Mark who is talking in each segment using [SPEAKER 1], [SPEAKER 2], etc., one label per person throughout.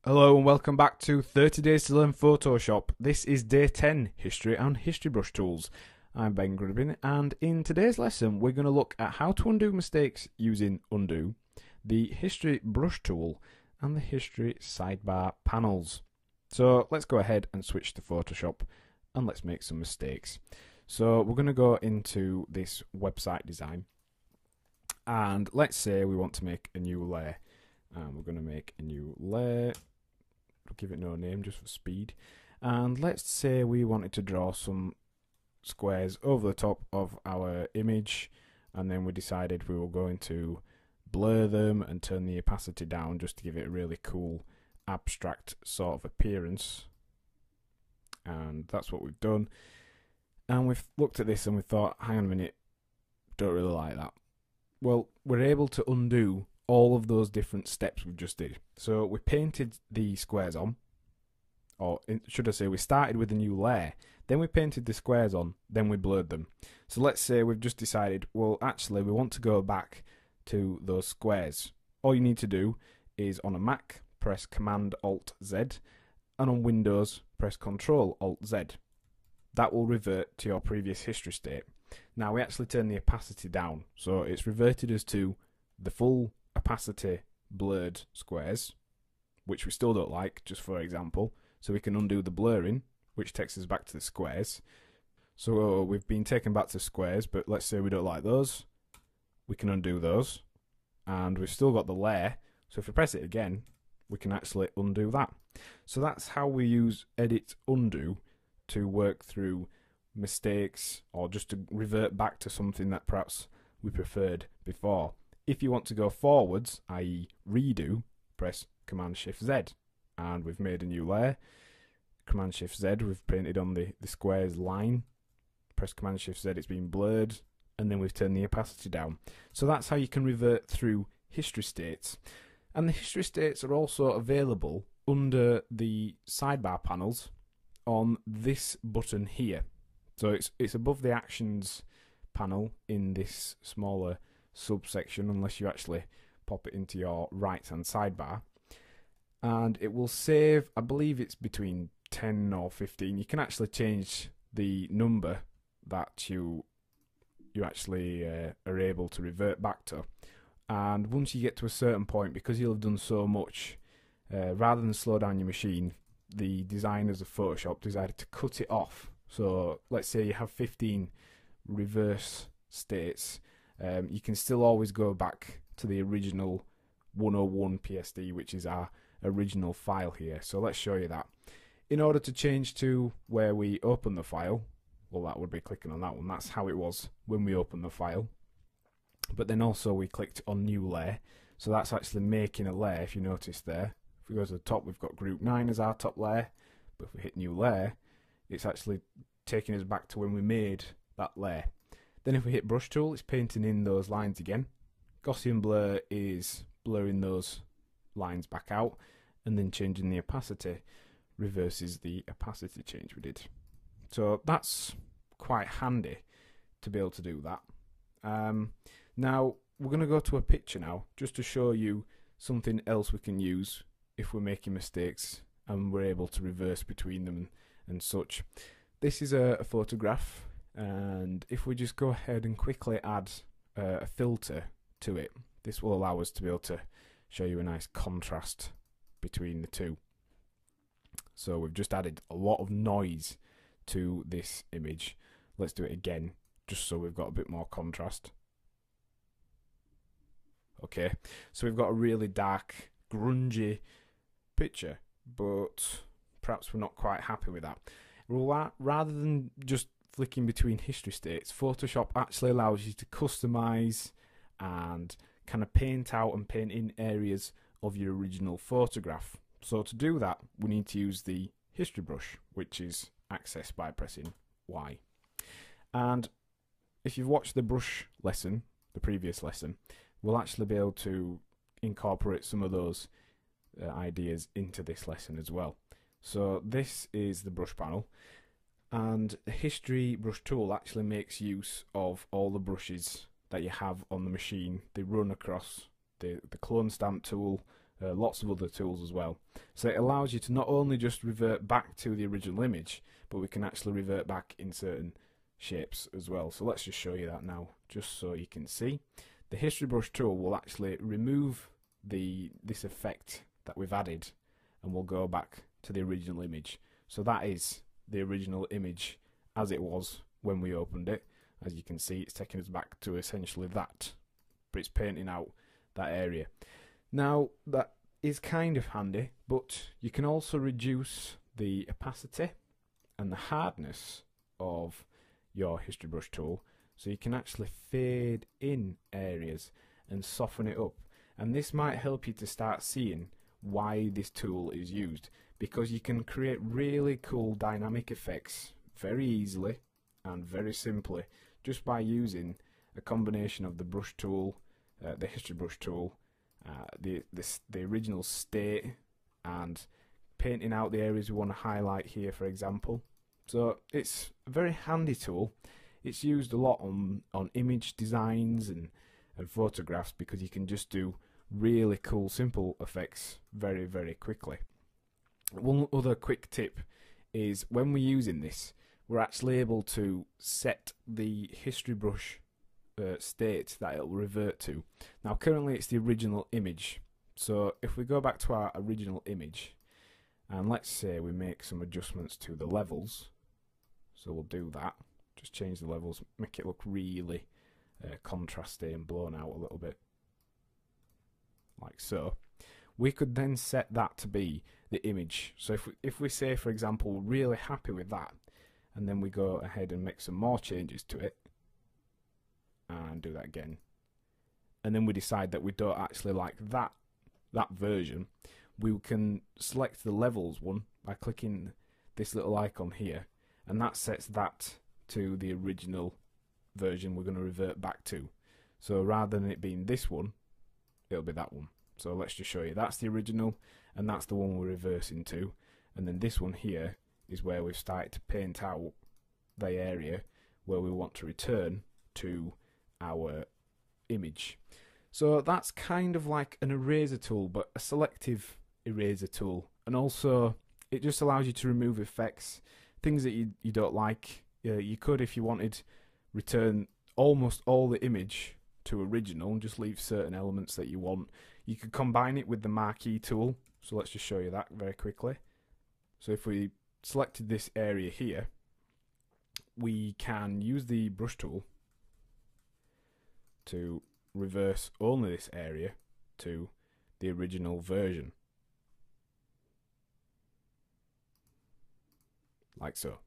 [SPEAKER 1] Hello and welcome back to 30 Days to Learn Photoshop. This is Day 10, History and History Brush Tools. I'm Ben Gribin, and in today's lesson we're going to look at how to undo mistakes using Undo, the History Brush Tool, and the History Sidebar panels. So let's go ahead and switch to Photoshop and let's make some mistakes. So we're going to go into this website design, and let's say we want to make a new layer. We're going to make a new layer. We'll give it no name just for speed, and let's say we wanted to draw some squares over the top of our image, and then we decided we were going to blur them and turn the opacity down just to give it a really cool abstract sort of appearance. And that's what we've done, and we've looked at this and we thought, hang on a minute, don't really like that. Well, we're able to undo all of those different steps we've just did. So we painted the squares on, or should I say we started with a new layer, then we painted the squares on, then we blurred them. So let's say we've just decided, well actually we want to go back to those squares. All you need to do is on a Mac press Command Alt Z, and on Windows press Control Alt Z. That will revert to your previous history state. Now we actually turn the opacity down, so it's reverted us to the full opacity blurred squares, which we still don't like, just for example. So we can undo the blurring, which takes us back to the squares. So we've been taken back to squares, but let's say we don't like those. We can undo those, and we've still got the layer. So if we press it again, we can actually undo that. So that's how we use Edit Undo to work through mistakes, or just to revert back to something that perhaps we preferred before. If you want to go forwards, i.e. redo, press Command-Shift-Z, and we've made a new layer. Command-Shift-Z, we've painted on the squares line. Press Command-Shift-Z, it's been blurred, and then we've turned the opacity down. So that's how you can revert through history states. And the history states are also available under the sidebar panels on this button here. So it's above the Actions panel in this smaller subsection, unless you actually pop it into your right hand sidebar, and it will save, I believe it's between 10 or 15. You can actually change the number that you actually are able to revert back to, and once you get to a certain point, because you'll have done so much, rather than slow down your machine, the designers of Photoshop decided to cut it off. So let's say you have 15 reverse states. You can still always go back to the original 101 PSD, which is our original file here. So let's show you that. In order to change to where we open the file, well, that would be clicking on that one. That's how it was when we opened the file. But then also we clicked on New Layer. So that's actually making a layer, if you notice there. If we go to the top, we've got Group 9 as our top layer. But if we hit New Layer, it's actually taking us back to when we made that layer. Then if we hit Brush Tool, it's painting in those lines again. Gaussian Blur is blurring those lines back out, and then changing the opacity reverses the opacity change we did. So that's quite handy to be able to do that. Now we're going to go to a picture now, just to show you something else we can use if we're making mistakes and we're able to reverse between them and such. This is a photograph, and if we just go ahead and quickly add a filter to it, this will allow us to be able to show you a nice contrast between the two. So we've just added a lot of noise to this image. Let's do it again, just so we've got a bit more contrast. Okay, so we've got a really dark, grungy picture, but perhaps we're not quite happy with that. Rather than just flicking between history states, Photoshop actually allows you to customize and kind of paint out and paint in areas of your original photograph. So to do that, we need to use the history brush, which is accessed by pressing Y. And if you've watched the brush lesson, the previous lesson, we'll actually be able to incorporate some of those ideas into this lesson as well. So this is the brush panel, and the history brush tool actually makes use of all the brushes that you have on the machine. They run across the clone stamp tool, lots of other tools as well. So it allows you to not only just revert back to the original image, but we can actually revert back in certain shapes as well. So let's just show you that now, just so you can see. The history brush tool will actually remove this effect that we've added, and we'll go back to the original image. So that is the original image as it was when we opened it. As you can see, it's taking us back to essentially that, but it's painting out that area. Now that is kind of handy, but you can also reduce the opacity and the hardness of your history brush tool, so you can actually fade in areas and soften it up. And this might help you to start seeing why this tool is used, because you can create really cool dynamic effects very easily and very simply just by using a combination of the brush tool, the history brush tool, the original state, and painting out the areas we want to highlight here, for example. So it's a very handy tool. It's used a lot on image designs and photographs, because you can just do really cool simple effects very, very quickly. One other quick tip is when we're using this, we're actually able to set the history brush state that it'll revert to. Now currently it's the original image, so if we go back to our original image and let's say we make some adjustments to the levels, so we'll do that, just change the levels, make it look really contrasty and blown out a little bit, like so. We could then set that to be the image. So if we say, for example, we're really happy with that, and then we go ahead and make some more changes to it and do that again, and then we decide that we don't actually like that version, we can select the levels one by clicking this little icon here, and that sets that to the original version we're going to revert back to. So rather than it being this one, it'll be that one. So let's just show you. That's the original, and that's the one we're reversing to, and then this one here is where we've started to paint out the area where we want to return to our image. So that's kind of like an eraser tool, but a selective eraser tool, and also it just allows you to remove effects, things that you don't like. You could, if you wanted, return almost all the image to original and just leave certain elements that you want. You could combine it with the marquee tool, so let's just show you that very quickly. So if we selected this area here, we can use the brush tool to reverse only this area to the original version, like so.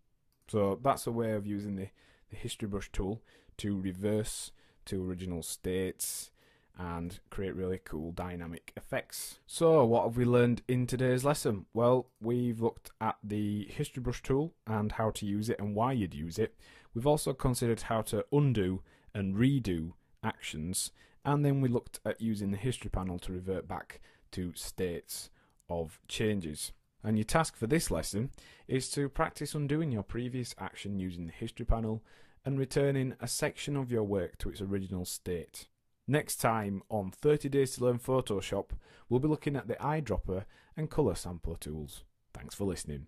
[SPEAKER 1] So that's a way of using the history brush tool to reverse to original states and create really cool dynamic effects. So what have we learned in today's lesson? Well, we've looked at the history brush tool and how to use it and why you'd use it. We've also considered how to undo and redo actions, and then we looked at using the history panel to revert back to states of changes. And your task for this lesson is to practice undoing your previous action using the history panel and returning a section of your work to its original state. Next time on 30 Days to Learn Photoshop, we'll be looking at the eyedropper and colour sampler tools. Thanks for listening.